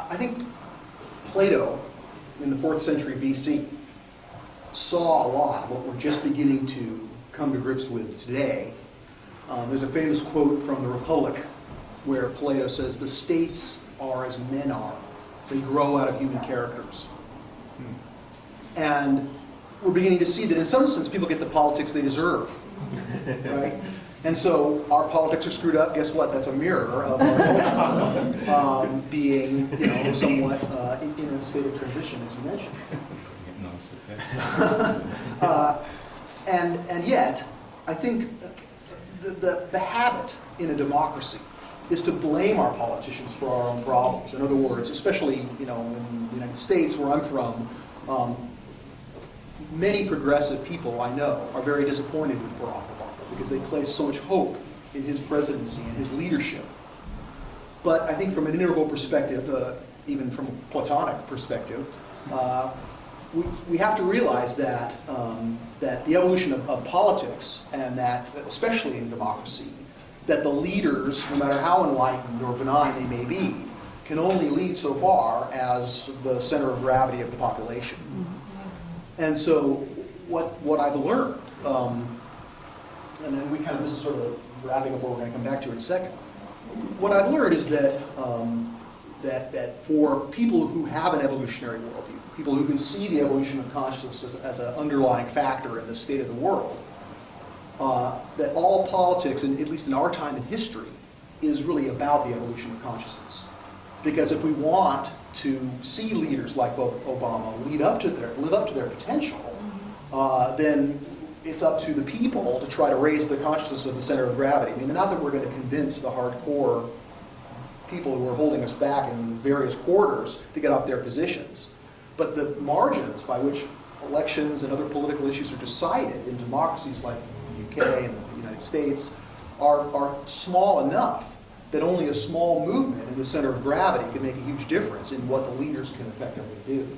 I think Plato, in the 4th century BC, saw a lot of what we're just beginning to come to grips with today. There's a famous quote from the Republic where Plato says, "The states are as men are. They grow out of human characters." And we're beginning to see that in some sense people get the politics they deserve, right? And so our politics are screwed up. Guess what? That's a mirror of our own being, somewhat in a state of transition, as you mentioned. And yet, I think the habit in a democracy is to blame our politicians for our own problems. In other words, especially in the United States, where I'm from, many progressive people I know are very disappointed with Barack Obama because they place so much hope in his presidency and his leadership. But I think from an integral perspective, even from a Platonic perspective, we have to realize that that the evolution of politics, and that especially in democracy, that the leaders, no matter how enlightened or benign they may be, can only lead so far as the center of gravity of the population. And so what I've learned, and then this is sort of wrapping up what we're going to come back to in a second. What I've learned is that that for people who have an evolutionary worldview, people who can see the evolution of consciousness as an underlying factor in the state of the world, that all politics, and at least in our time in history, is really about the evolution of consciousness. Because if we want to see leaders like Obama live up to their potential, then it's up to the people to try to raise the consciousness of the center of gravity. I mean, not that we're going to convince the hardcore people who are holding us back in various quarters to get off their positions, but the margins by which elections and other political issues are decided in democracies like the UK and the United States are small enough that only a small movement in the center of gravity can make a huge difference in what the leaders can effectively do.